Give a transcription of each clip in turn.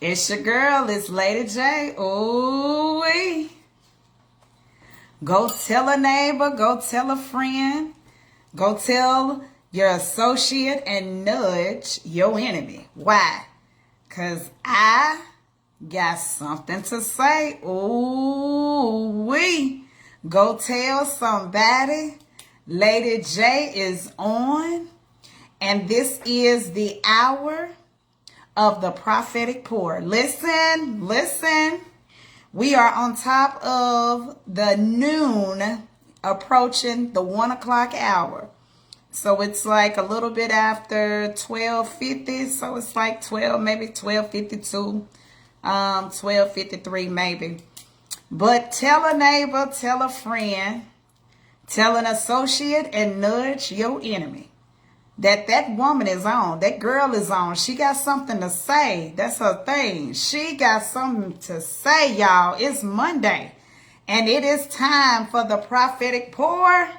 It's your girl, it's Lady J. Ooh-wee. Go tell a neighbor, go tell a friend, go tell your associate and nudge your enemy. Why? Because I got something to say. Ooh-wee. Go tell somebody. Lady J is on. And this is the hour of the prophetic pour. Listen, listen. We are on top of the noon, approaching the 1 o'clock hour. So it's like a little bit after 12:50. So it's like 12, maybe 12:52, 12:53 maybe. But tell a neighbor, tell a friend, tell an associate, and nudge your enemy. That woman is on. That girl is on. She got something to say. That's her thing. She got something to say, y'all. It's Monday. And it is time for the prophetic pour.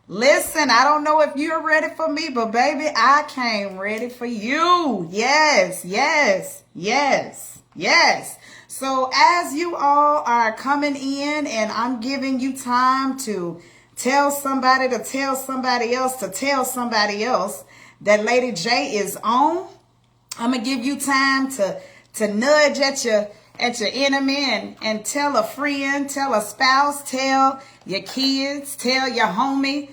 Listen, I don't know if you're ready for me, but baby, I came ready for you. Yes, yes, yes, yes. So as you all are coming in and I'm giving you time to tell somebody to tell somebody else to tell somebody else that Lady J is on, I'm going to give you time to nudge at your enemy and tell a friend, tell a spouse, tell your kids, tell your homie,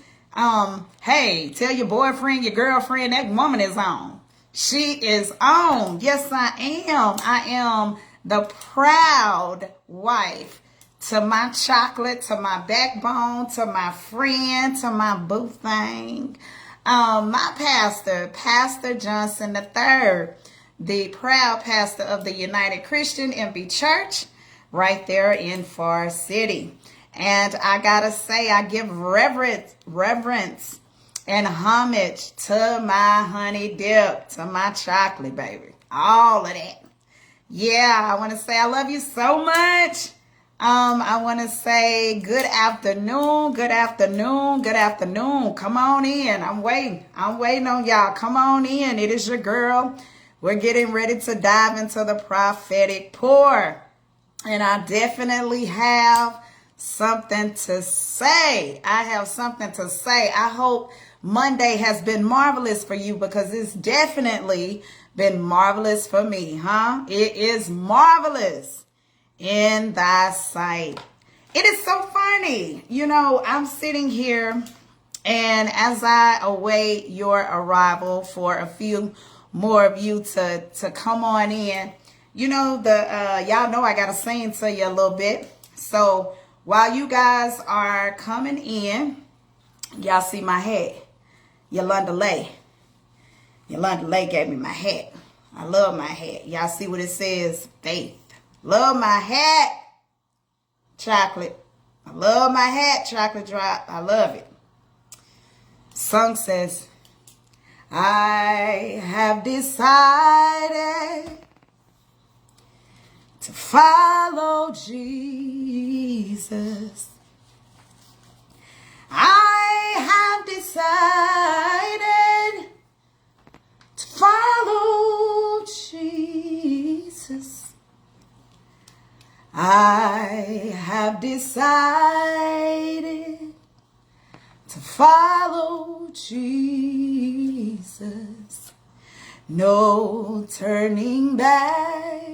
hey, tell your boyfriend, your girlfriend, that woman is on. She is on. Yes, I am. I am the proud wife to my chocolate, to my backbone, to my friend, to my boo thing. My pastor, Pastor Johnson III, the proud pastor of the United Christian MB Church right there in Far City. And I gotta say, I give reverence and homage to my honey dip, to my chocolate, baby. All of that. Yeah, I want to say I love you so much. I want to say good afternoon, good afternoon, good afternoon. Come on in. I'm waiting on y'all. Come on in. It is your girl. We're getting ready to dive into the prophetic pour. And I definitely have something to say. I have something to say. I hope Monday has been marvelous for you because it's definitely been marvelous for me, huh? It is marvelous in thy sight. It is so funny. You know, I'm sitting here and as I await your arrival for a few more of you to come on in, you know, y'all know I got to sing to you a little bit. So while you guys are coming in, y'all see my hat. Yolanda Lay gave me my hat. I love my hat. Y'all see what it says? Faith. Love my hat. Chocolate. I love my hat. Chocolate drop. I love it. Song says, I have decided to follow Jesus. I have decided to follow Jesus. I have decided to follow Jesus. No turning back.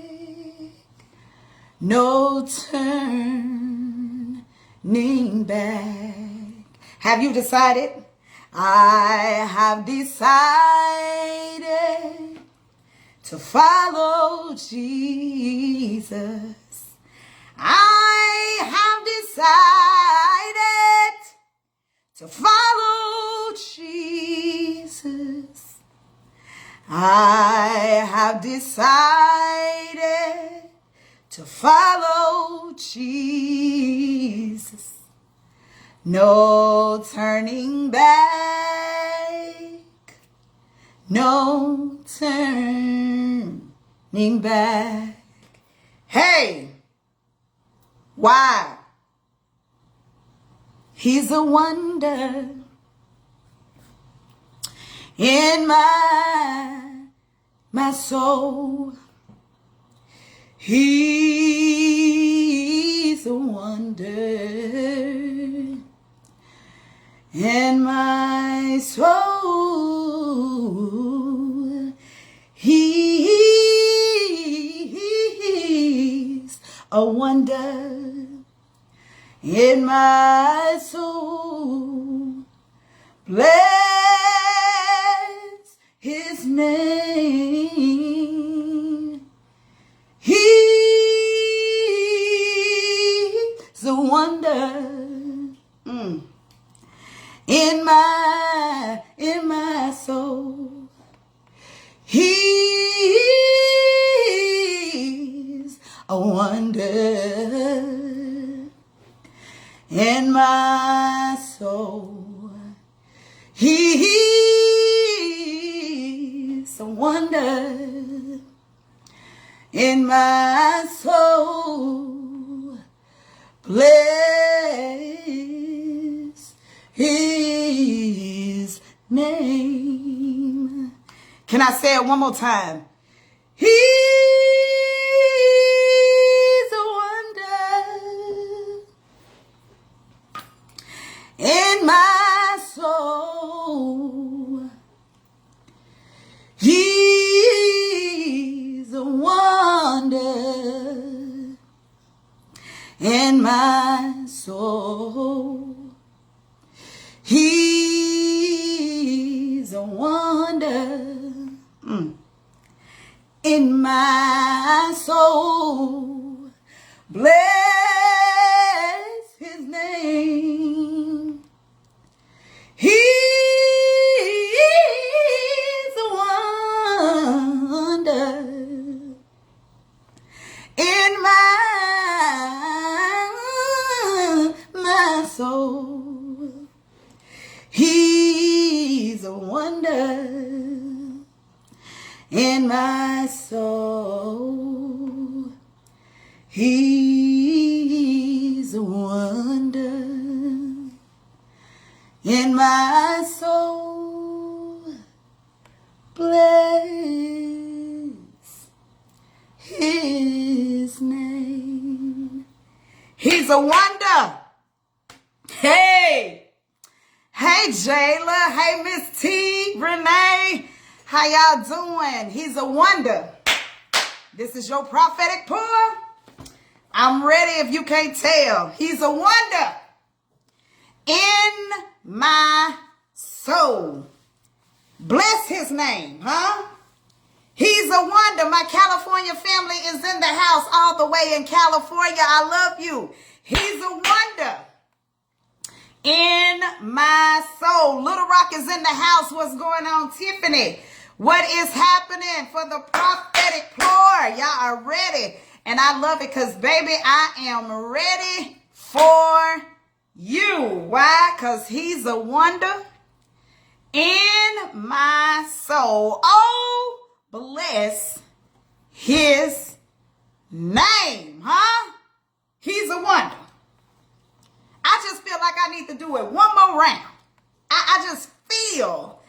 No turning back. Have you decided? I have decided to follow Jesus. I have decided to follow Jesus. I have decided to follow Jesus. No turning back. No turning back. Hey! Why? He's a wonder in my soul. He's a wonder in my soul. He's a wonder in my soul. Bless his name. He's a wonder in my soul. He's a wonder in my soul. He's a wonder in my soul. Bless his name. Can I say it one more time? He's a wonder in my soul. He's a wonder in my soul. He's a wonder in my soul. Bless his name. He's a wonder in my soul. He's a wonder in my soul. He's a wonder in my soul. Bless his name. He's a wonder. Hey. Hey, Jayla. Hey, Miss T. Renee. How y'all doing? He's a wonder. This is your prophetic pour. I'm ready if you can't tell. He's a wonder in my soul. Bless his name, huh? He's a wonder. My California family is in the house all the way in California. I love you. He's a wonder in my soul. Little Rock is in the house. What's going on, Tiffany? What is happening for the prophetic pour? Y'all are ready. And I love it because, baby, I am ready for you. Why? Because he's a wonder in my soul. Oh, bless his name, huh? He's a wonder. I just feel like I need to do it one more round. I just feel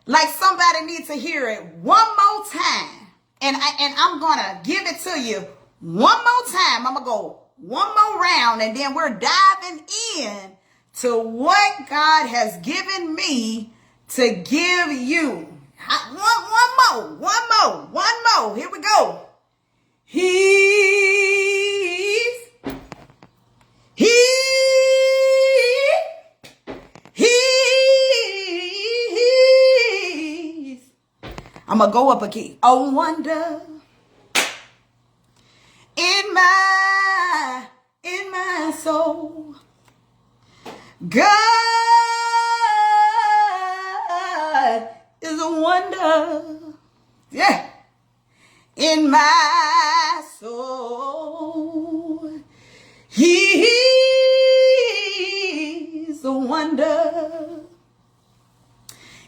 like somebody needs to hear it one more time. And I'm going to give it to you one more time. I'm going to go one more round, and then we're diving in to what God has given me to give you. One more. Here we go. I'm going to go up a key. Oh, wonder in my soul. God is a wonder. Yeah. In my soul. He's a wonder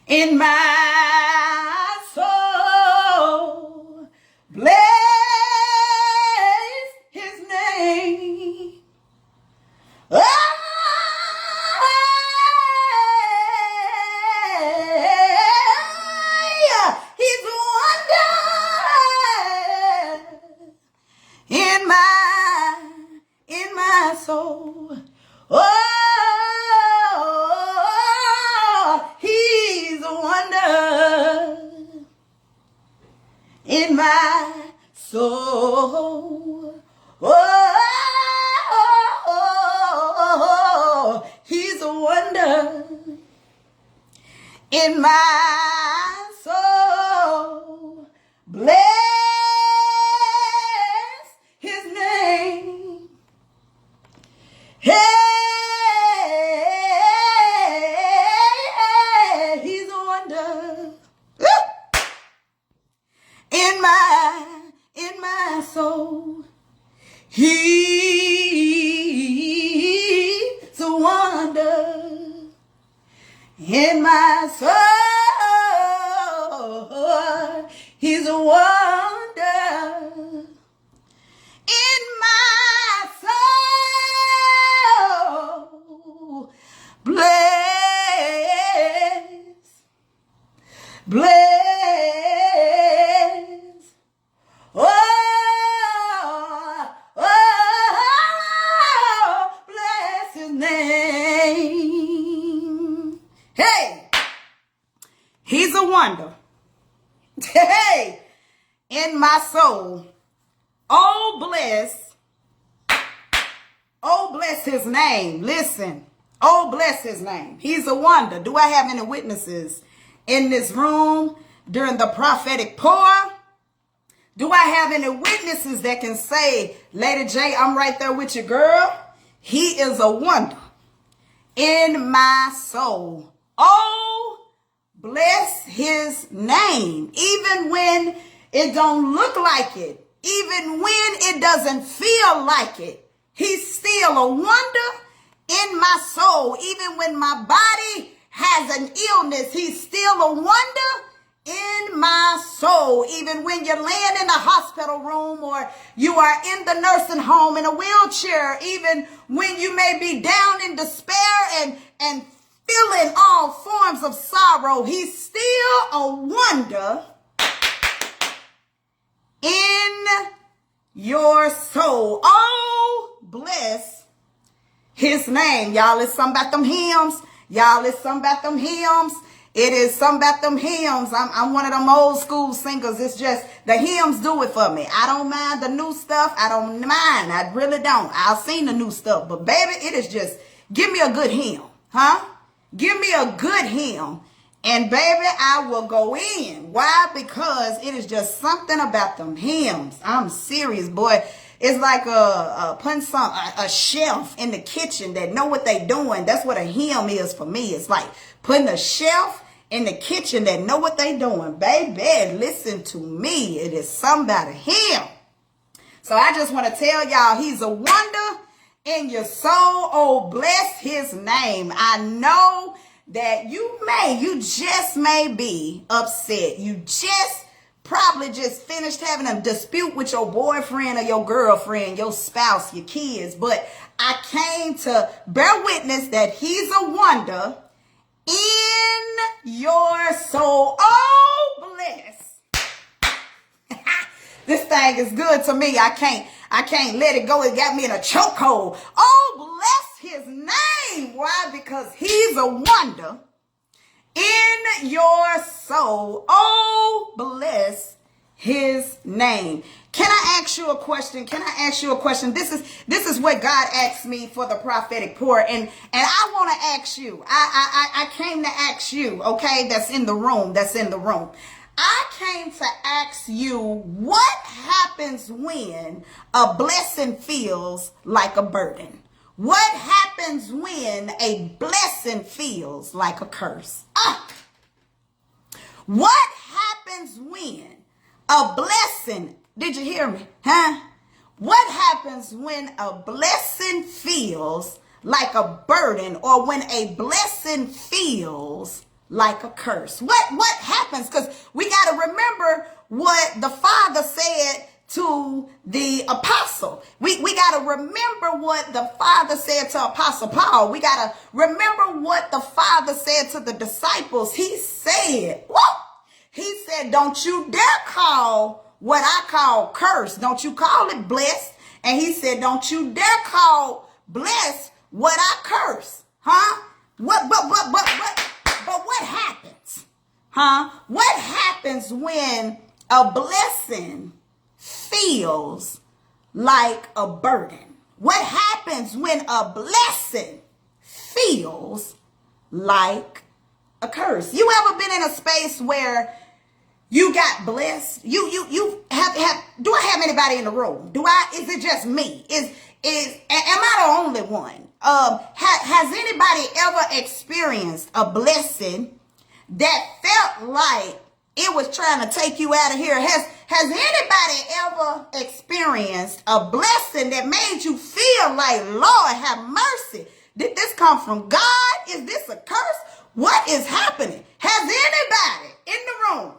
in my soul. Bless his name. He's a wonder soul. Oh, he's a wonder in my soul. Oh, he's a wonder in my soul. Bless his name. Hey, he's a wonder in my soul. He's a wonder in my soul. He's a wonder in my soul. Bless. Bless his name. Hey, he's a wonder. Hey, in my soul. Oh, bless his name. Listen. Oh, bless his name. He's a wonder. Do I have any witnesses in this room during the prophetic pour? Do I have any witnesses that can say, Lady J, I'm right there with you, girl? He is a wonder in my soul. Oh, bless his name. Even when it don't look like it, even when it doesn't feel like it, he's still a wonder in my soul. Even when my body has an illness, he's still a wonder in my soul. Even when you're laying in a hospital room or you are in the nursing home in a wheelchair, even when you may be down in despair and feeling all forms of sorrow, he's still a wonder in your soul. Oh, bless his name. Y'all, it's something about them hymns. Y'all, it's something about them hymns. It is something about them hymns. I'm one of them old school singers. It's just the hymns do it for me. I don't mind the new stuff. I don't mind. I really don't. I've seen the new stuff. But baby, it is just, give me a good hymn. Huh? Give me a good hymn. And baby, I will go in. Why? Because it is just something about them hymns. I'm serious, boy. It's like a shelf in the kitchen that know what they doing. That's what a hymn is for me. It's like putting a shelf in the kitchen that know what they doing. Baby, listen to me. It is something about a hymn. So I just want to tell y'all, he's a wonder in your soul. Oh, bless his name. I know that you just may be upset. You probably just finished having a dispute with your boyfriend or your girlfriend, your spouse, your kids. But I came to bear witness that he's a wonder in your soul. Oh, bless. This thing is good to me. I can't let it go. It got me in a chokehold. Oh, bless his name. Why? Because he's a wonder in your soul. Oh, bless his name. Can I ask you a question? This is what God asked me for the prophetic pour. And I want to ask you. I came to ask you, okay, that's in the room. I came to ask you, what happens when a blessing feels like a burden? What happens when a blessing feels like a curse? What happens when a blessing, did you hear me? Huh? What happens when a blessing feels like a burden, or when a blessing feels like a curse? What happens? Because we got to remember what the Father said to the apostle. We got to remember what the Father said to Apostle Paul. We got to remember what the Father said to the disciples. He said, don't you dare call what I call curse. Don't you call it blessed. And he said, don't you dare call bless what I curse. Huh? But what happens? Huh? What happens when a blessing feels like a burden? What happens when a blessing feels like a curse? You ever been in a space where you got blessed? You have do I have anybody in the room? Is it just me? Am I the only one? Has anybody ever experienced a blessing that felt like it was trying to take you out of here? Has anybody ever experienced a blessing that made you feel like, Lord, have mercy? Did this come from God? Is this a curse? What is happening? Has anybody in the room,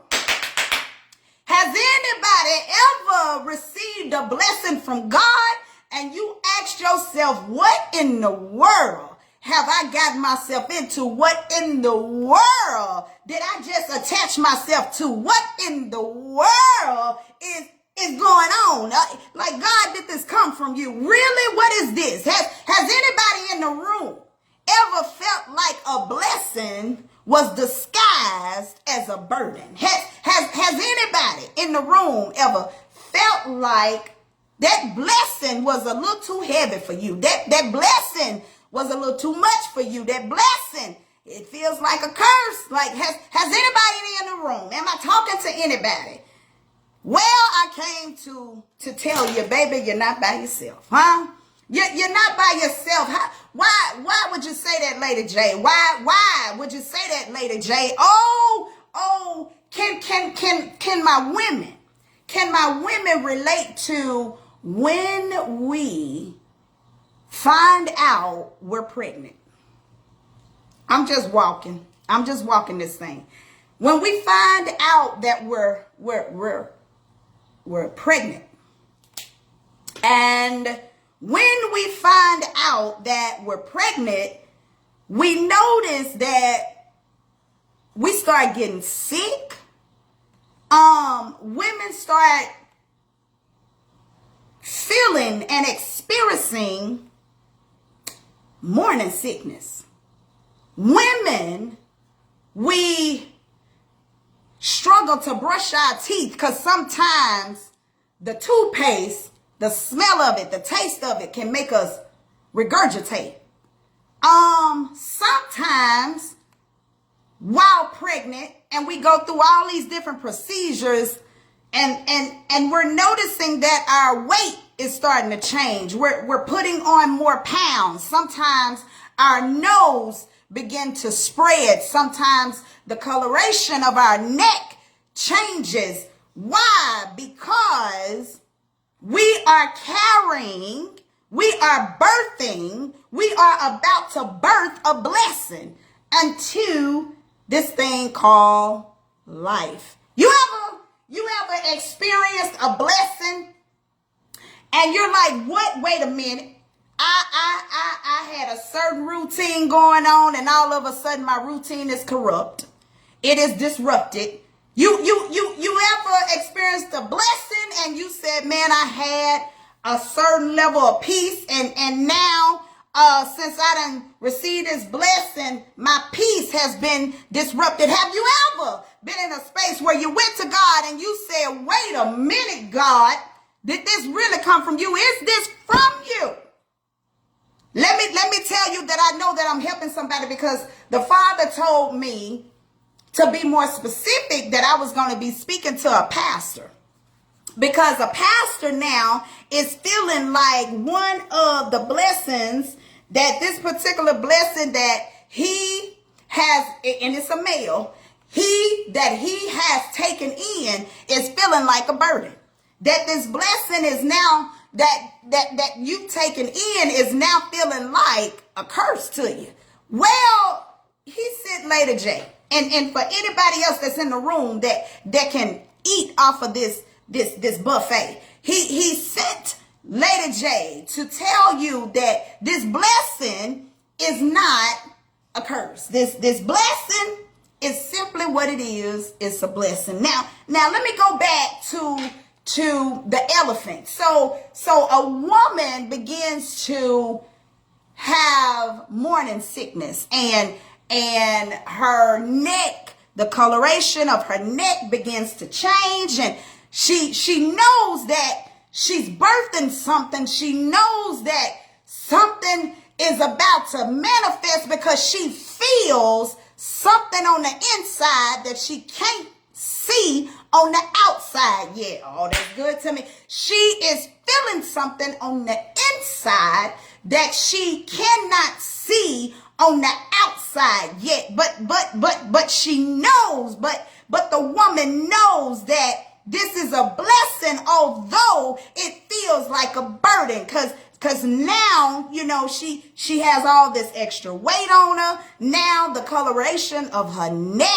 has anybody ever received a blessing from God and you asked yourself, what in the world have I gotten myself into? What in the world did I just attach myself to? What in the world is going on? Like, God, did this come from you? Really? What is this? Has anybody in the room ever felt like a blessing was disguised as a burden? Has anybody in the room ever felt like that blessing was a little too heavy for you? That blessing was a little too much for you. That blessing, it feels like a curse. Like, has anybody in the room? Am I talking to anybody? Well, I came to tell you, baby, you're not by yourself, huh? You're not by yourself. Why would you say that, Lady J? Why would you say that, Lady J? Oh, can my women relate to when we find out we're pregnant? I'm just walking this thing. When we find out that we're pregnant, and when we find out that we're pregnant, we notice that we start getting sick. Women start feeling and experiencing morning sickness. Women, we struggle to brush our teeth because sometimes the toothpaste, the smell of it, the taste of it can make us regurgitate. Sometimes while pregnant, and we go through all these different procedures, and we're noticing that our weight is starting to change. We're putting on more pounds. Sometimes our nose begin to spread. Sometimes the coloration of our neck changes. Why? Because we are carrying, we are birthing, we are about to birth a blessing into this thing called life. You ever experienced a blessing and you're like, what? Wait a minute. I had a certain routine going on, and all of a sudden my routine is corrupt. It is disrupted. You ever experienced a blessing and you said, man, I had a certain level of peace, and now since I done received this blessing, my peace has been disrupted. Have you ever been in a space where you went to God and you said, wait a minute, God, did this really come from you? Is this from you? Let me tell you that I know that I'm helping somebody, because the Father told me to be more specific that I was going to be speaking to a pastor, because a pastor now is feeling like one of the blessings, that this particular blessing that he has, and it's a male, he has taken in is feeling like a burden. That this blessing is now, that you've taken in is now feeling like a curse to you. Well, he said, Lady J, and for anybody else that's in the room that can eat off of this buffet, he sent Lady J to tell you that this blessing is not a curse. This blessing is simply what it is. It's a blessing. Now let me go back to the elephant. So a woman begins to have morning sickness, and her neck, the coloration of her neck begins to change, and she knows that she's birthing something. She knows that something is about to manifest because she feels something on the inside that she can't see on the outside yet. Oh, that's good to me. She is feeling something on the inside that she cannot see on the outside yet. But she knows, but the woman knows that this is a blessing, although it feels like a burden, because now, you know, she has all this extra weight on her. Now the coloration of her neck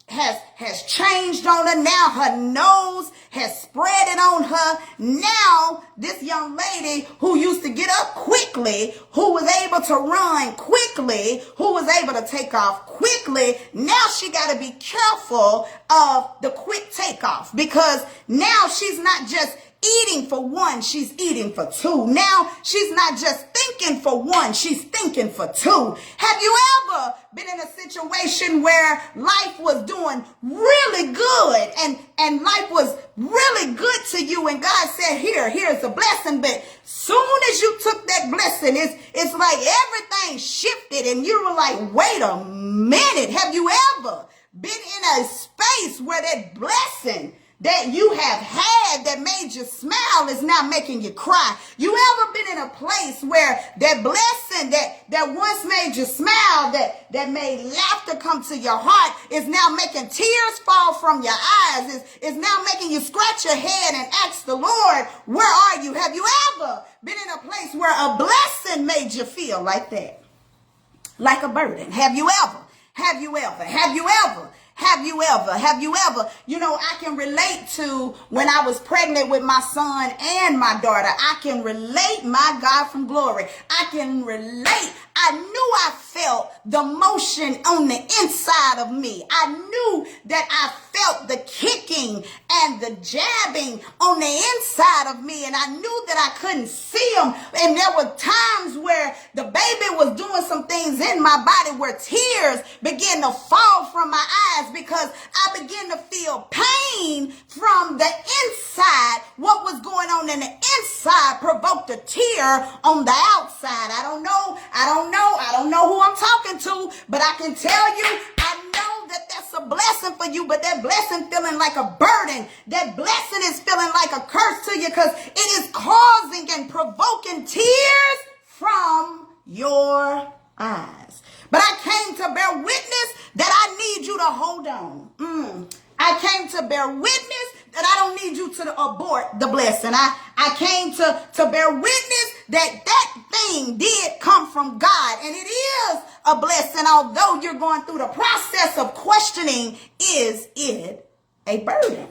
has changed on her. Now her nose has spread it on her. Now this young lady who used to get up quickly, who was able to run quickly, who was able to take off quickly, now she got to be careful of the quick takeoff, because now she's not just eating for one, she's eating for two. Now she's not just thinking for one, she's thinking for two. Have you ever been in a situation where life was doing really good and life was really good to you, and God said, here's a blessing, but soon as you took that blessing, it's like everything shifted and you were like, wait a minute. Have you ever been in a space where that blessing that you have had that made you smile is now making you cry? You ever been in a place where that blessing that once made you smile, that made laughter come to your heart, is now making tears fall from your eyes, is now making you scratch your head and ask the Lord, where are you? Have you ever been in a place where a blessing made you feel like that? Like a burden? Have you ever? Have you ever? Have you ever? Have you ever? Have you ever? You know, I can relate to when I was pregnant with my son and my daughter. I can relate, my God from glory. I can relate. I knew I felt the motion on the inside of me. I knew that I felt the kicking and the jabbing on the inside of me. And I knew that I couldn't see them. And there were times where the baby was doing some things in my body where tears began to fall from my eyes, because I began to feel pain from the inside. What was going on in the inside provoked a tear on the outside. I don't know who I'm talking to, but I can tell you, I know that that's a blessing for you, but that blessing feeling like a burden. That blessing is feeling like a curse to you, because it is causing and provoking tears from your eyes. But I came to bear witness that I need you to hold on. I came to bear witness that I don't need you to abort the blessing. I came to bear witness that thing did come from God, and it is a blessing, although you're going through the process of questioning, is it a burden?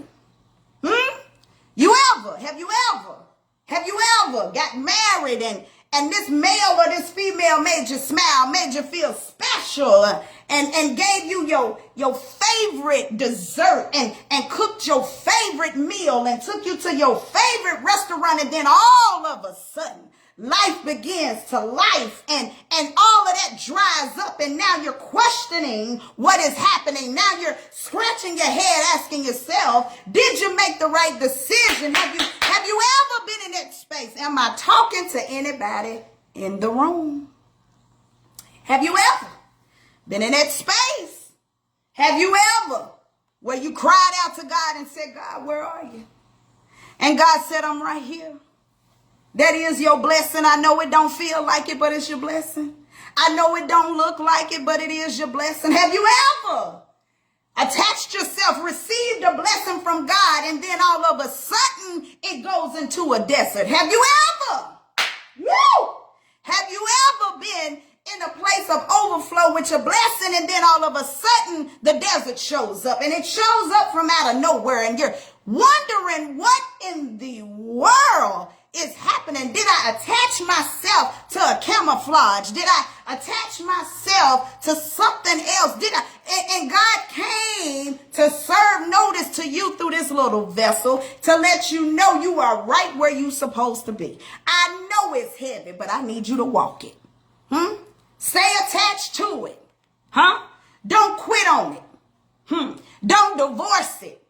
Have you ever got married and this male or this female made you smile, made you feel special, and gave you your favorite dessert and cooked your favorite meal and took you to your favorite restaurant, and then all of a sudden life begins to life and all of that dries up, and now you're questioning what is happening. Now you're scratching your head asking yourself, did you make the right decision? Have you ever been in that space? Am I talking to anybody in the room? Have you ever been in that space? Have you ever where you cried out to God and said, God, where are you? And God said, I'm right here. That is your blessing. I know it don't feel like it, but it's your blessing. I know it don't look like it, but it is your blessing. Have you ever attached yourself, received a blessing from God, and then all of a sudden it goes into a desert? Have you ever? Have you ever been in a place of overflow with your blessing, and then all of a sudden the desert shows up, and it shows up from out of nowhere, and you're wondering what in the world is happening? Did I attach myself to a camouflage? Did I attach myself to something else? And God came to serve notice to you through this little vessel to let you know you are right where you're supposed to be. I know it's heavy, but I need you to walk it. Stay attached to it. Don't quit on it. Don't divorce it.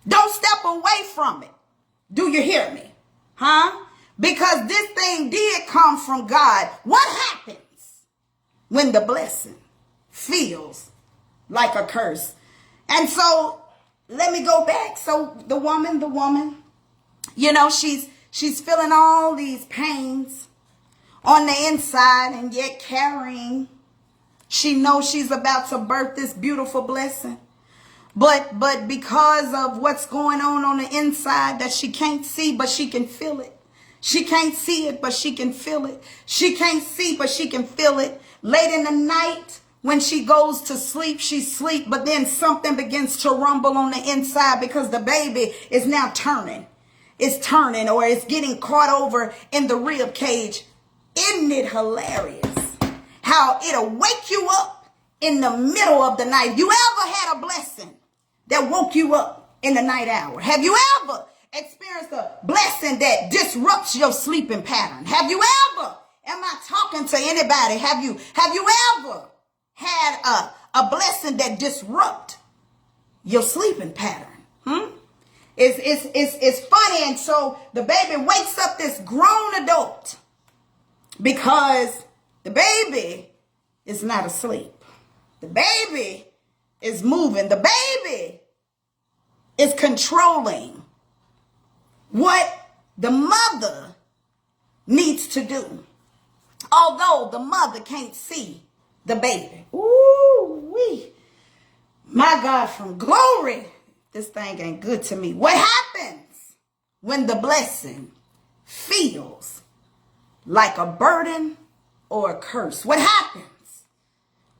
Don't step away from it. Do you hear me? Because this thing did come from God. What happens when the blessing feels like a curse? And so let me go back. So the woman, you know, she's feeling all these pains on the inside, and yet carrying. She knows she's about to birth this beautiful blessing. But because of what's going on the inside that she can't see, but she can feel it. She can't see it, but she can feel it. She can't see, but she can feel it. Late in the night, when she goes to sleep, she sleeps, but then something begins to rumble on the inside because the baby is now turning. It's turning, or it's getting caught over in the rib cage. Isn't it hilarious how it'll wake you up in the middle of the night? You ever had a blessing that woke you up in the night hour? Have you ever experienced a blessing that disrupts your sleeping pattern? Have you ever, am I talking to anybody? Have you ever had a blessing that disrupt your sleeping pattern? It's funny. And so the baby wakes up this grown adult because the baby is not asleep. The baby is moving. The baby is controlling what the mother needs to do. Although the mother can't see the baby. Ooh wee. My God, from glory. This thing ain't good to me. What happens when the blessing feels like a burden or a curse? What happens?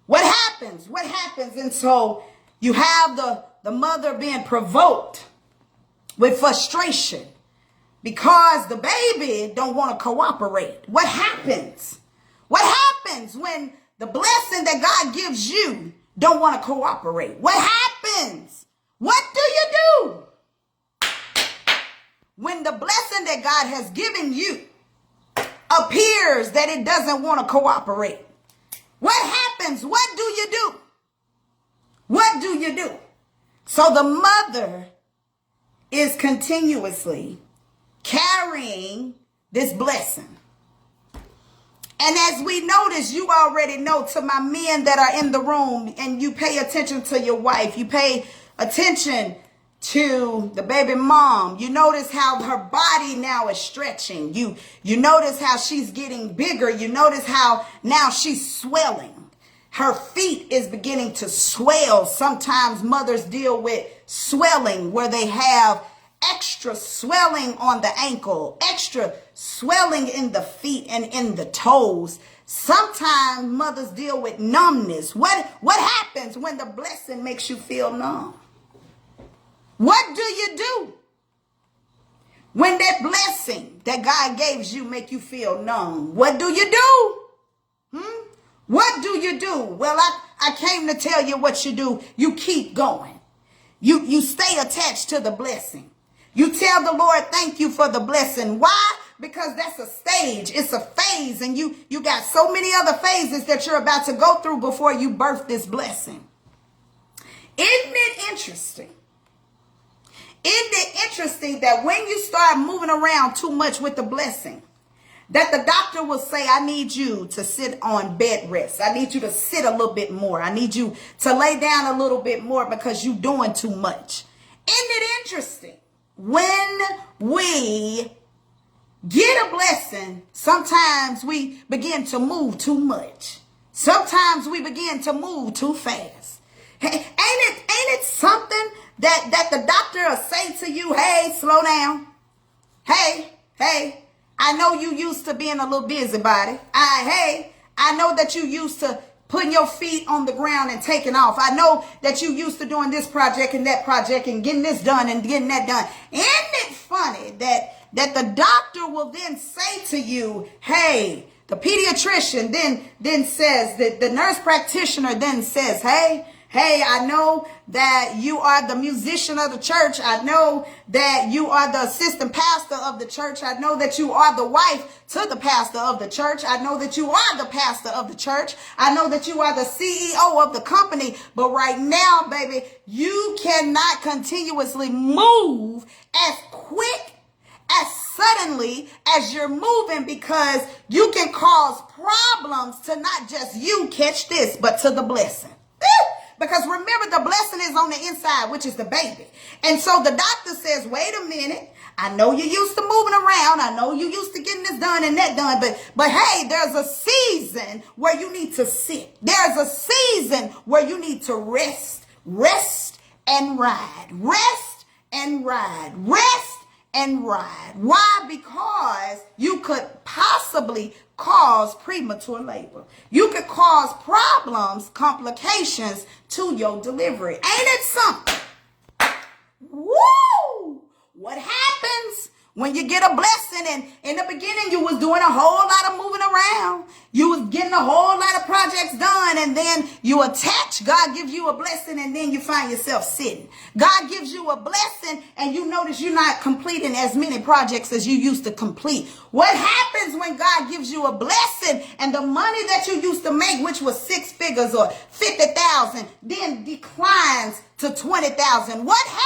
What happens? What happens? And so you have the mother being provoked with frustration because the baby don't want to cooperate. What happens? What happens when the blessing that God gives you don't want to cooperate? What happens? What do you do when the blessing that God has given you appears that it doesn't want to cooperate? What happens? What do you do? What do you do? So the mother is continuously carrying this blessing. And as we notice, you already know, to my men that are in the room, and you pay attention to your wife, you pay attention to the baby mom. You notice how her body now is stretching. You notice how she's getting bigger. You notice how now she's swelling. Her feet is beginning to swell. Sometimes mothers deal with swelling where they have extra swelling on the ankle, extra swelling in the feet and in the toes. Sometimes mothers deal with numbness. What happens when the blessing makes you feel numb? What do you do when that blessing that God gave you make you feel numb? What do you do? What do you do? Well, I came to tell you what you do. You keep going. You stay attached to the blessing. You tell the Lord, thank you for the blessing. Why? Because that's a stage. It's a phase. And you got so many other phases that you're about to go through before you birth this blessing. Isn't it interesting? Isn't it interesting that when you start moving around too much with the blessing, that the doctor will say, I need you to sit on bed rest. I need you to sit a little bit more. I need you to lay down a little bit more because you're doing too much. Isn't it interesting? When we get a blessing, sometimes we begin to move too much. Sometimes we begin to move too fast. Hey, ain't it something that the doctor will say to you, hey, slow down. Hey, I know you used to being a little busybody. I know that you used to putting your feet on the ground and taking off. I know that you used to doing this project and that project and getting this done and getting that done. Isn't it funny that the doctor will then say to you, hey, the pediatrician then says, that the nurse practitioner then says, hey, Hey, I know that you are the musician of the church. I know that you are the assistant pastor of the church. I know that you are the wife to the pastor of the church. I know that you are the pastor of the church. I know that you are the CEO of the company. But right now, baby, you cannot continuously move as quick as suddenly as you're moving, because you can cause problems to not just you, catch this, but to the blessing. Because remember, the blessing is on the inside, which is the baby. And so the doctor says, wait a minute. I know you're used to moving around. I know you're used to getting this done and that done. But hey, there's a season where you need to sit. There's a season where you need to rest. Rest and ride. Rest and ride. Rest and ride. Why? Because you could possibly cause premature labor. You could cause problems, complications to your delivery. Ain't it something? Woo! What happens when you get a blessing? And in the beginning, you was doing a whole lot of moving around. You was getting a whole lot of projects done, and then you attach. God gives you a blessing, and then you find yourself sitting. God gives you a blessing, and you notice you're not completing as many projects as you used to complete. What happens when God gives you a blessing and the money that you used to make, which was 6 figures or 50,000, then declines to 20,000? What happens?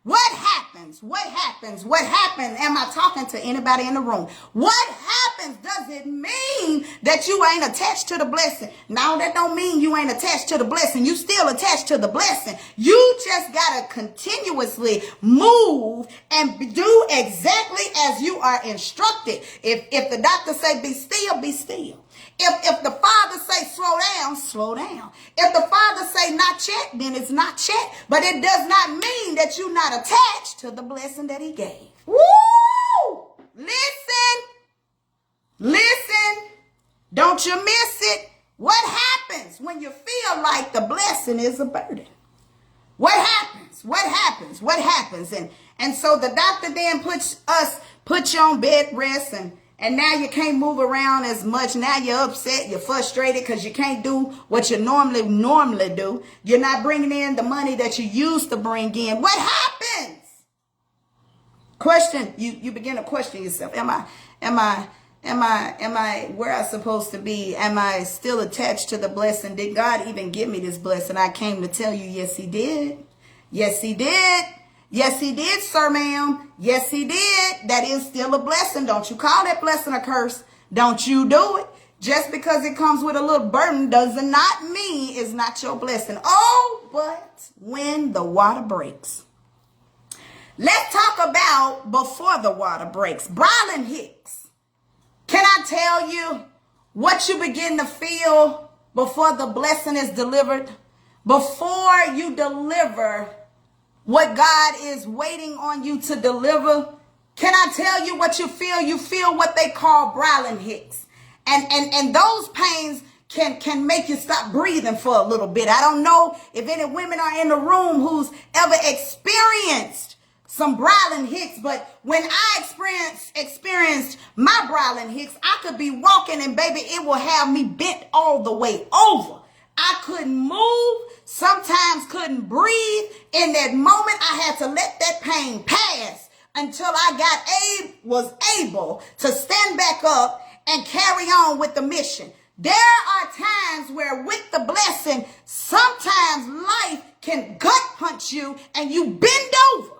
What happens? What happens? What happens? Am I talking to anybody in the room? What happens? Does it mean that you ain't attached to the blessing? No, that don't mean you ain't attached to the blessing. You still attached to the blessing. You just got to continuously move and do exactly as you are instructed. If the doctor say be still, be still. If the father say slow down, slow down. If the father say not yet, then it's not yet. But it does not mean that you're not attached to the blessing that he gave. Woo! Listen. Listen. Don't you miss it. What happens when you feel like the blessing is a burden? What happens? What happens? What happens? And so the doctor then puts you on bed rest, and now you can't move around as much. Now you're upset. You're frustrated because you can't do what you normally do. You're not bringing in the money that you used to bring in. What happens? Question. You begin to question yourself. Am I where I'm supposed to be? Am I still attached to the blessing? Did God even give me this blessing? I came to tell you, yes, he did. Yes, he did. Yes, he did, sir, ma'am. Yes, he did. That is still a blessing. Don't you call that blessing a curse. Don't you do it. Just because it comes with a little burden does not mean it's not your blessing. Oh, but when the water breaks. Let's talk about before the water breaks. Brylan Hicks. Can I tell you what you begin to feel before the blessing is delivered? Before you deliver what God is waiting on you to deliver, can I tell you what you feel? You feel what they call Brylan Hicks. And those pains can make you stop breathing for a little bit. I don't know if any women are in the room who's ever experienced some Brylan Hicks, but when I experienced my Brylan Hicks, I could be walking and baby, it will have me bent all the way over. I couldn't move, sometimes couldn't breathe. In that moment, I had to let that pain pass until I was able to stand back up and carry on with the mission. There are times where with the blessing, sometimes life can gut punch you and you bend over.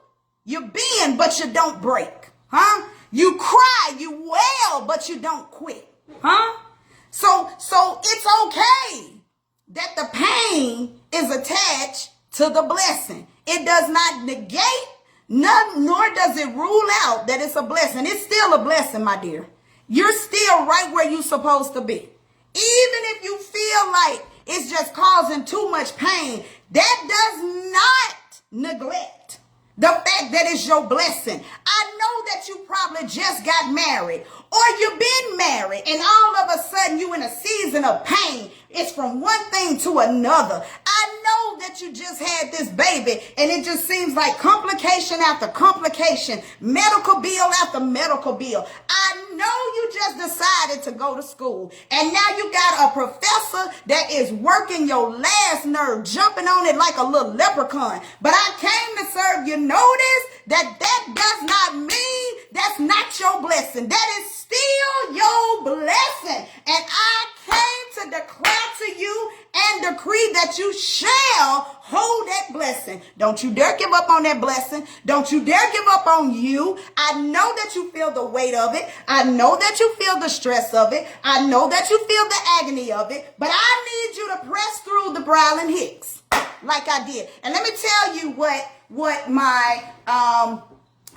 You bend, but you don't break. Huh? You cry, you wail, but you don't quit. Huh? So it's okay that the pain is attached to the blessing. It does not negate, nor does it rule out that it's a blessing. It's still a blessing, my dear. You're still right where you're supposed to be. Even if you feel like it's just causing too much pain, that does not neglect the fact that it's your blessing. I know that you probably just got married or you've been married and all of a sudden you in a season of pain. It's from one thing to another. I know that you just had this baby and it just seems like complication after complication, medical bill after medical bill. I know you just decided to go to school. And now you got a professor that is working your last nerve, jumping on it like a little leprechaun. But I came to serve you. Notice that does not mean that's not your blessing. That is still your blessing. And I came to declare to you and decree that you shall hold that blessing. Don't you dare give up on that blessing. Don't you dare give up on you. I know that you feel the weight of it. I know that you feel the stress of it. I know that you feel the agony of it. But I need you to press through the Brylan Hicks like I did. And let me tell you what my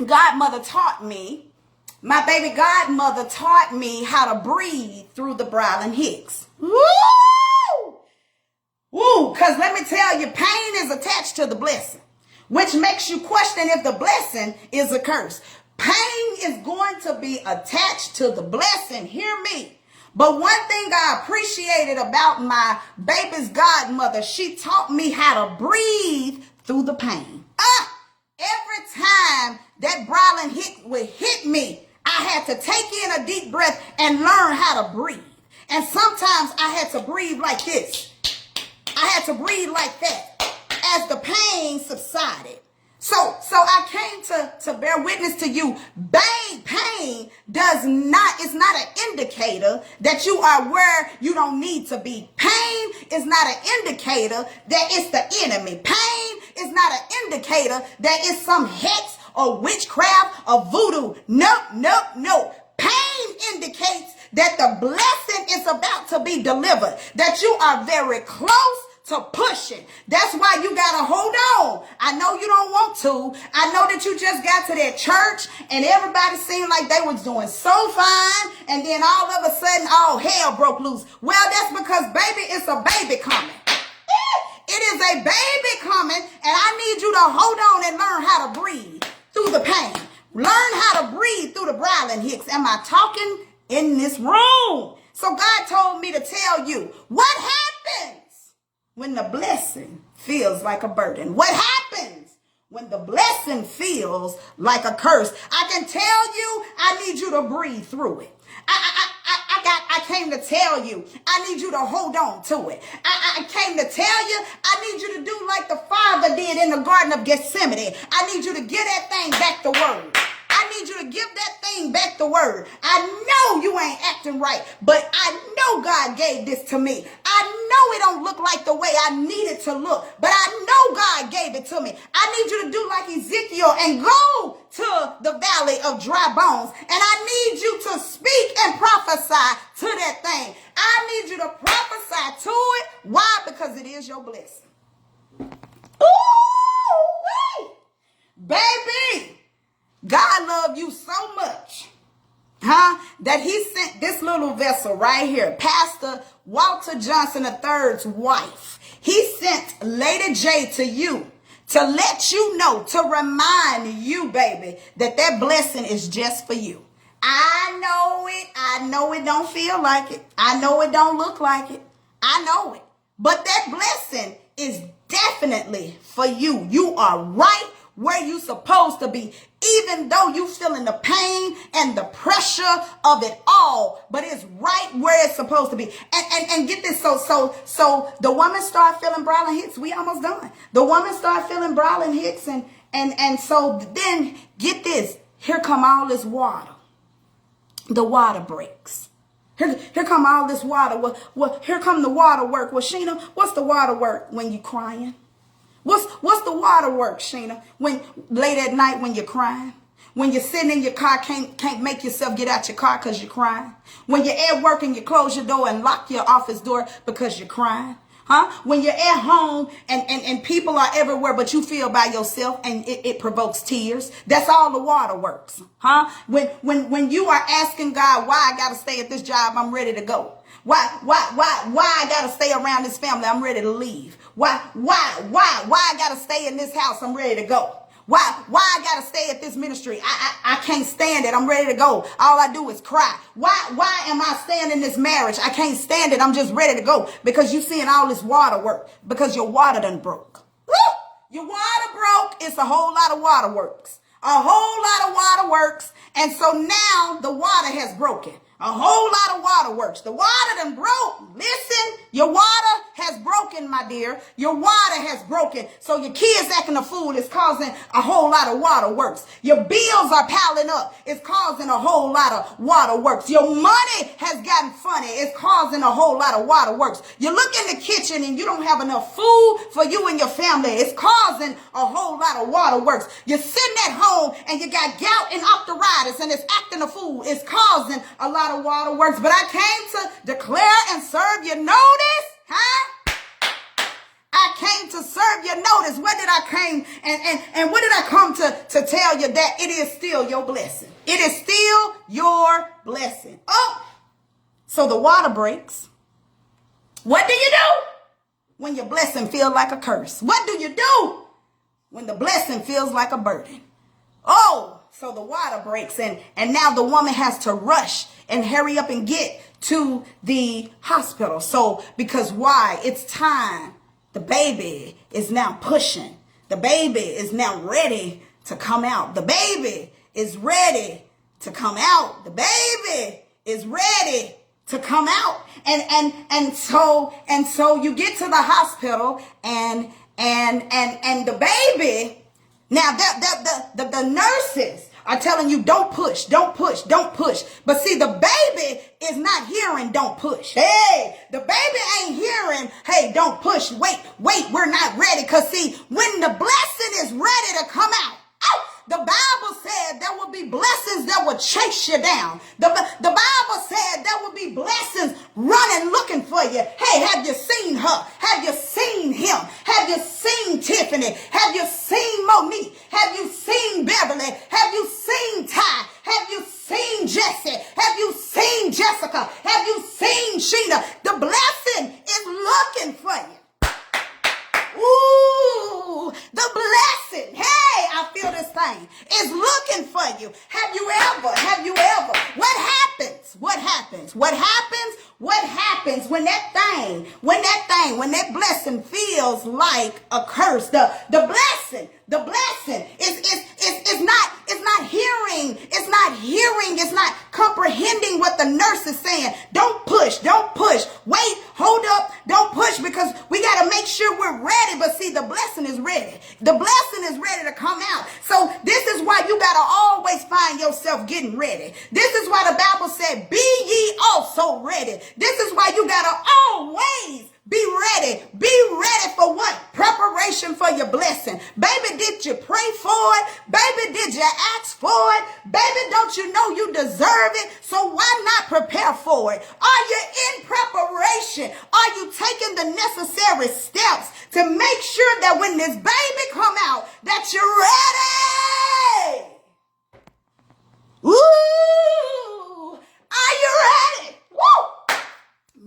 godmother taught me. My baby godmother taught me how to breathe through the Brylan Hicks. Woo! Woo! Because let me tell you, pain is attached to the blessing, which makes you question if the blessing is a curse. Pain is going to be attached to the blessing. Hear me. But one thing I appreciated about my baby's godmother, she taught me how to breathe through the pain. Every time that Brylan Hick would hit me, I had to take in a deep breath and learn how to breathe. And sometimes I had to breathe like this. I had to breathe like that as the pain subsided. So I came to bear witness to you. Pain is not an indicator that you are where you don't need to be. Pain is not an indicator that it's the enemy. Pain is not an indicator that it's some hex or witchcraft or voodoo. No. Pain indicates that the blessing is about to be delivered, that you are very close to pushing. That's why you gotta hold on. I know you don't want to. I know that you just got to that church and everybody seemed like they was doing so fine, and then all of a sudden all hell broke loose. Well, that's because, baby, it's a baby coming. It is a baby coming, and I need you to hold on and learn how to breathe through the pain. Learn how to breathe through the Brylan Hicks. Am I talking in this room? So God told me to tell you what happens when the blessing feels like a burden. What happens when the blessing feels like a curse? I can tell you, I need you to breathe through it. I came to tell you, I need you to hold on to it. I came to tell you, I need you to do like the Father did in the Garden of Gethsemane. I need you to give that thing back the word. I need you to give that thing back the word. I know you ain't acting right, but I know God gave this to me. I know it don't look like the way I need it to look, but I know God gave it to me. I need you to do like Ezekiel and go to the valley of dry bones, and I need you to speak and prophesy to that thing. I need you to prophesy to it. Why? Because it is your blessing. Ooh, baby, God loved you so much, that he sent this little vessel right here, Pastor Walter Johnson III's wife. He sent Lady J to you to let you know, to remind you, baby, that that blessing is just for you. I know it. I know it don't feel like it. I know it don't look like it. I know it. But that blessing is definitely for you. You are right where you supposed to be, even though you feeling the pain and the pressure of it all, but it's right where it's supposed to be. And get this, so the woman started feeling Brylan Hicks. We almost done. The woman started feeling Brylan Hicks, and so then get this. Here come all this water. The water breaks. Here come all this water. Well, here come the water work. Well, Sheena, what's the water work when you crying? What's the water work, Sheena? When late at night when you're crying? When you're sitting in your car, can't make yourself get out your car because you're crying? When you're at work and you close your door and lock your office door because you're crying? When you're at home and people are everywhere but you feel by yourself and it provokes tears. That's all the water works. When you are asking God, why I gotta stay at this job, I'm ready to go. Why I gotta stay around this family, I'm ready to leave. Why I gotta stay in this house, I'm ready to go. Why I gotta stay at this ministry? I can't stand it. I'm ready to go. All I do is cry. Why am I staying in this marriage? I can't stand it. I'm just ready to go. Because you seeing all this water work. Because your water done broke. Woo! Your water broke. It's a whole lot of water works. A whole lot of water works. And so now the water has broken. A whole lot of waterworks. The water done broke. Listen, your water has broken, my dear. Your water has broken. So your kids acting a fool is causing a whole lot of waterworks. Your bills are piling up. It's causing a whole lot of waterworks. Your money has gotten funny. It's causing a whole lot of waterworks. You look in the kitchen and you don't have enough food for you and your family. It's causing a whole lot of waterworks. You're sitting at home and you got gout and arthritis and it's acting a fool. It's causing a lot of waterworks. But I came to declare and serve you. Notice, huh? I came to serve you. Notice, what did I came and what did I come to tell you? That it is still your blessing. It is still your blessing. Oh, so the water breaks. What do you do when your blessing feels like a curse? What do you do when the blessing feels like a burden? Oh, so the water breaks and now the woman has to rush and hurry up and get to the hospital. So because why? It's time. The baby is now pushing. The baby is now ready to come out. The baby is ready to come out. The baby is ready to come out. And so you get to the hospital and the baby, now the nurses are telling you don't push, don't push, don't push. But see, the baby is not hearing don't push. Hey, the baby ain't hearing, hey, don't push. Wait, we're not ready. Because see, when the blessing is ready to come out, the Bible said there will be blessings that will chase you down. The Bible said there will be blessings running looking for you. Hey, have you seen her? Have you seen him? Have you seen Tiffany? Have you seen Monique? Have you seen Beverly? Have you seen Ty? Have you seen Jesse? Have you seen Jessica? Have you seen Sheena? The blessing is looking for you. Ooh, the blessing, hey, I feel this thing, is looking for you. Have you ever, what happens when that blessing feels like a curse? The blessing is not comprehending what the nurse is saying. Don't push, wait, hold up, don't push, because we got to make sure we're ready. But see, the blessing is ready. The blessing is ready to come out. So this is why you got to always find yourself getting ready. This is why the Bible said, be ye also ready. This is why you got to always be ready. Be ready for what? Preparation for your blessing. Baby, did you pray for it? Baby, did you ask for it? Baby, don't you know you deserve it? So why not prepare for it? Are you in preparation? Are you taking the necessary steps to make sure that when this baby come out, that you're ready? Ooh, are you ready? Woo!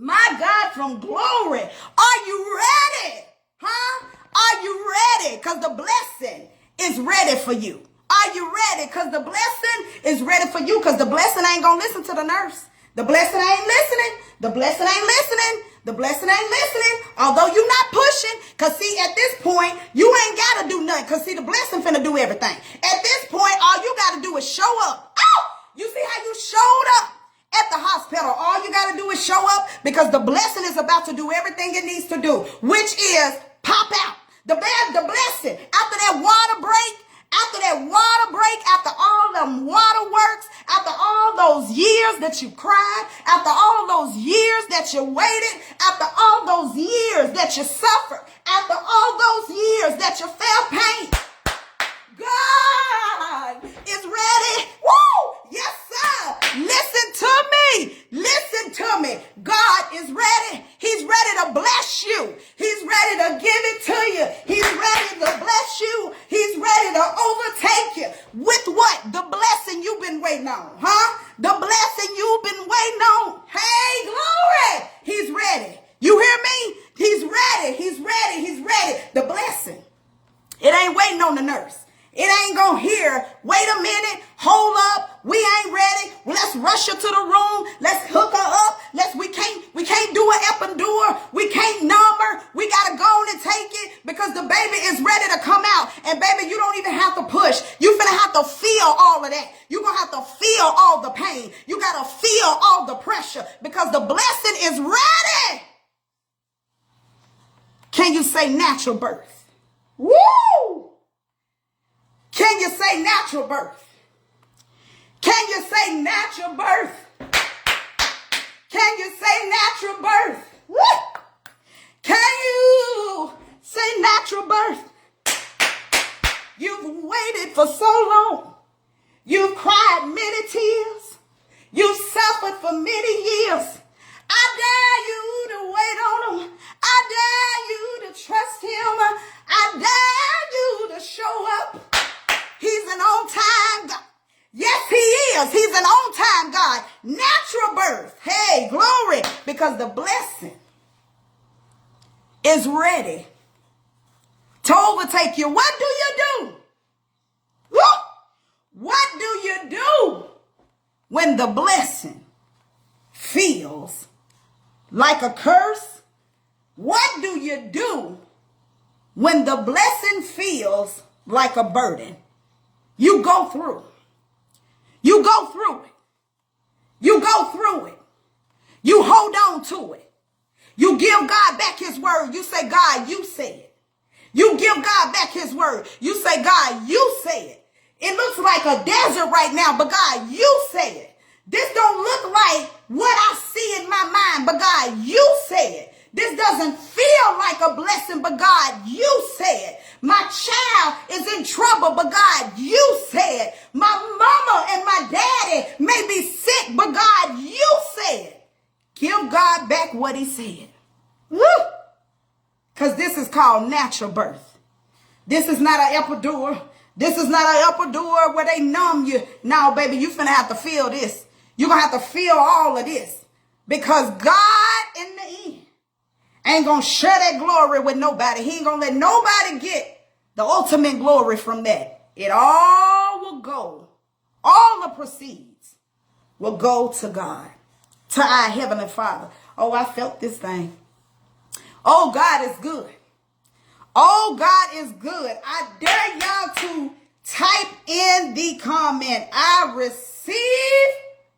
My God, from glory. Are you ready? Huh? Are you ready? Because the blessing is ready for you. Are you ready? Because the blessing is ready for you. Because the blessing ain't going to listen to the nurse. The blessing ain't listening. The blessing ain't listening. The blessing ain't listening. Although you're not pushing. Because see, at this point, you ain't got to do nothing. Because see, the blessing finna do everything. At this point, all you got to do is show up. Oh, you see how you showed up at the hospital? All you got to do is show up, because the blessing is about to do everything it needs to do, which is pop out. The blessing, after that water break, after all them waterworks, after all those years that you cried, after all those years that you waited, after all those years that you suffered, after all those years that you felt pain, God is ready. Woo! Yes, sir. Listen to me. God is ready. He's ready to bless you. He's ready to give it to you. He's ready to bless you. He's ready to overtake you. With what? The blessing you've been waiting on. Huh? The blessing you've been waiting on. Hey, glory. He's ready. You hear me? He's ready. He's ready. He's ready. The blessing. It ain't waiting on the nurse. It ain't gonna hear, wait a minute, hold pressure because the blessing is ready. Can you say natural birth? Woo! Can you say natural birth? Can you say natural birth? Can you say natural birth? Woo! Can you say natural birth? You've waited for so long. You've cried many tears. You've suffered for many years. I dare you to wait on him. I dare you to trust him. I dare you to show up. He's an on-time God. Yes, he is. He's an on-time God. Natural birth. Hey, glory. Because the blessing is ready to overtake you. What do you do? What do you do when the blessing feels like a curse? What do you do when the blessing feels like a burden? You go through. You go through it. You go through it. You hold on to it. You give God back his word. You say, God, you said it. You give God back his word. You say, God, you say it. It looks like a desert right now, but God, you say it. This don't look like what I see in my mind, but God, you say it. This doesn't feel like a blessing, but God, you say it. My child is in trouble, but God, you say it. My mama and my daddy may be sick, but God, you say it. Give God back what he said. Woo! Because this is called natural birth. This is not an epidural. This is not an epidural where they numb you. No, baby, you finna have to feel this. You're going to have to feel all of this. Because God, in the end, ain't going to share that glory with nobody. He ain't going to let nobody get the ultimate glory from that. It all will go. All the proceeds will go to God. To our Heavenly Father. Oh, I felt this thing. Oh, God is good. Oh, God is good. I dare y'all to type in the comment. I receive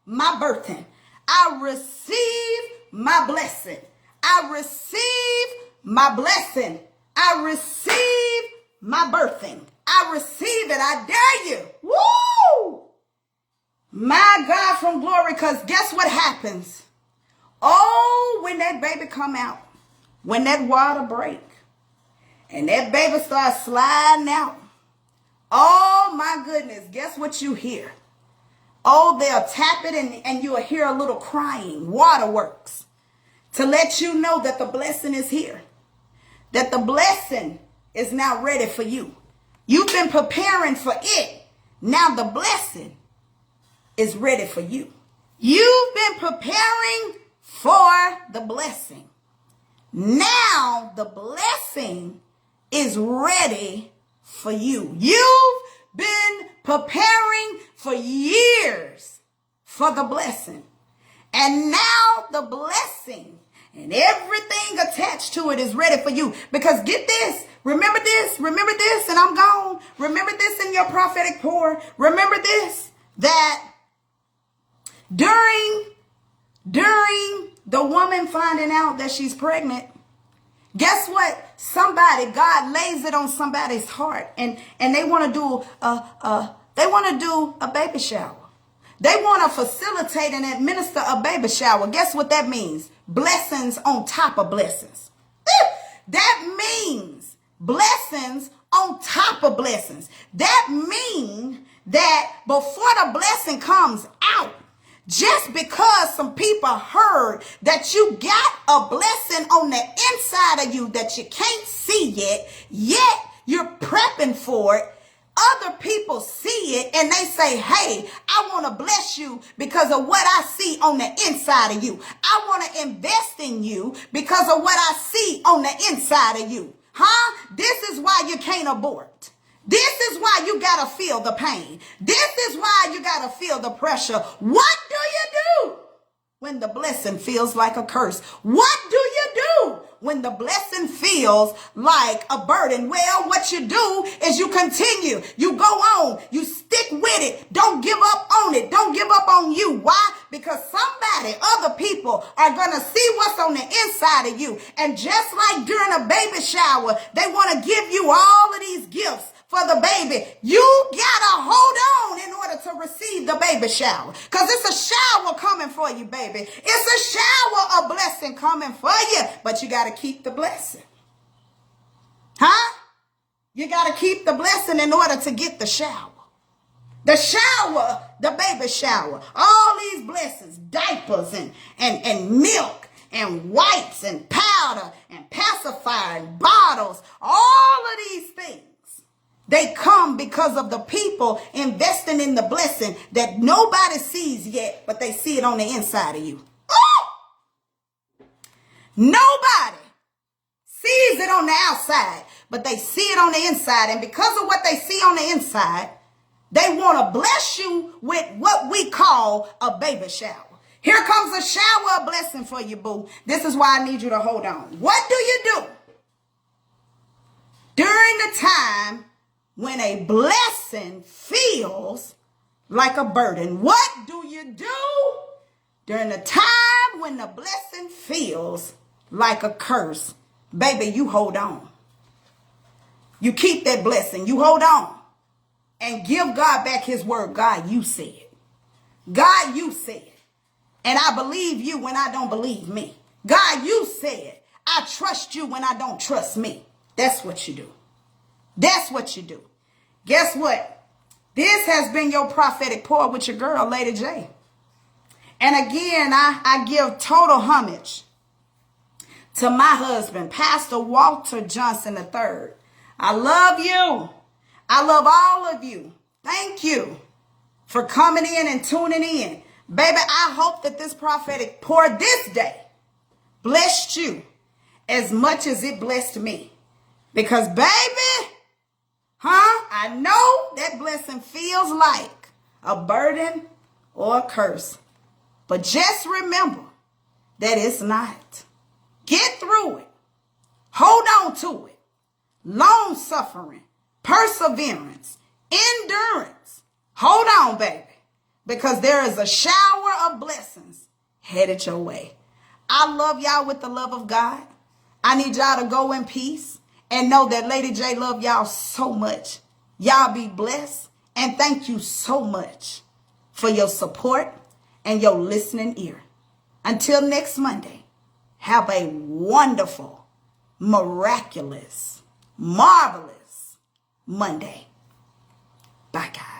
my birthing. I receive my blessing. I receive my blessing. I receive my birthing. I receive it. I dare you. Woo! My God from glory, because guess what happens? Oh, when that baby come out, when that water break, and that baby starts sliding out, oh my goodness, guess what you hear? Oh, they'll tap it and you'll hear a little crying, waterworks, to let you know that the blessing is here, that the blessing is now ready for you. You've been preparing for it. Now the blessing is ready for you. You've been preparing for the blessing. Now the blessing is ready for you. You've been preparing for years for the blessing. And now the blessing and everything attached to it is ready for you. Because get this, remember this, and I'm gone. Remember this in your prophetic pour. Remember this, that during the woman finding out that she's pregnant, guess what? God lays it on somebody's heart, and they want to do a baby shower. They want to facilitate and administer a baby shower. Guess what that means? Blessings on top of blessings. That means blessings on top of blessings. That means that before the blessing comes out, just because some people heard that you got a blessing on the inside of you that you can't see yet you're prepping for it, other people see it and they say, hey, I want to bless you because of what I see on the inside of you. I want to invest in you because of what I see on the inside of you. This is why you can't abort. This is why you got to feel the pain. This is why you got to feel the pressure. What do you do when the blessing feels like a curse? What do you do when the blessing feels like a burden? Well, what you do is you continue. You go on. You Stick with it. Don't give up on it. Don't give up on you. Why? Because somebody, other people are going to see what's on the inside of you. And just like during a baby shower, they want to give you all of these gifts for the baby. You got to hold on in order to receive the baby shower. Because it's a shower coming for you, baby. It's a shower of blessing coming for you. But you got to keep the blessing. Huh? You got to keep the blessing in order to get the shower. The shower, the baby shower, all these blessings, diapers and milk and wipes and powder and pacifier and bottles, all of these things, they come because of the people investing in the blessing that nobody sees yet, but they see it on the inside of you. Oh! Nobody sees it on the outside, but they see it on the inside. And because of what they see on the inside, they want to bless you with what we call a baby shower. Here comes a shower of blessing for you, boo. This is why I need you to hold on. What do you do during the time when a blessing feels like a burden? What do you do during the time when the blessing feels like a curse? Baby, you hold on. You keep that blessing. You hold on. And give God back his word. God, you said. God, you said. And I believe you when I don't believe me. God, you said. I trust you when I don't trust me. That's what you do. That's what you do. Guess what? This has been your prophetic pour with your girl, Lady J. And again, I give total homage to my husband, Pastor Walter Johnson III. I love you. I love all of you. Thank you for coming in and tuning in. Baby, I hope that this prophetic pour this day blessed you as much as it blessed me. Because, baby, I know that blessing feels like a burden or a curse. But just remember that it's not. Get through it. Hold on to it. Long suffering. Perseverance, endurance. Hold on, baby, because there is a shower of blessings headed your way. I love y'all with the love of God. I need y'all to go in peace and know that Lady J love y'all so much. Y'all be blessed, and thank you so much for your support and your listening ear. Until next Monday, have a wonderful, miraculous, marvelous Monday. Bye, guys.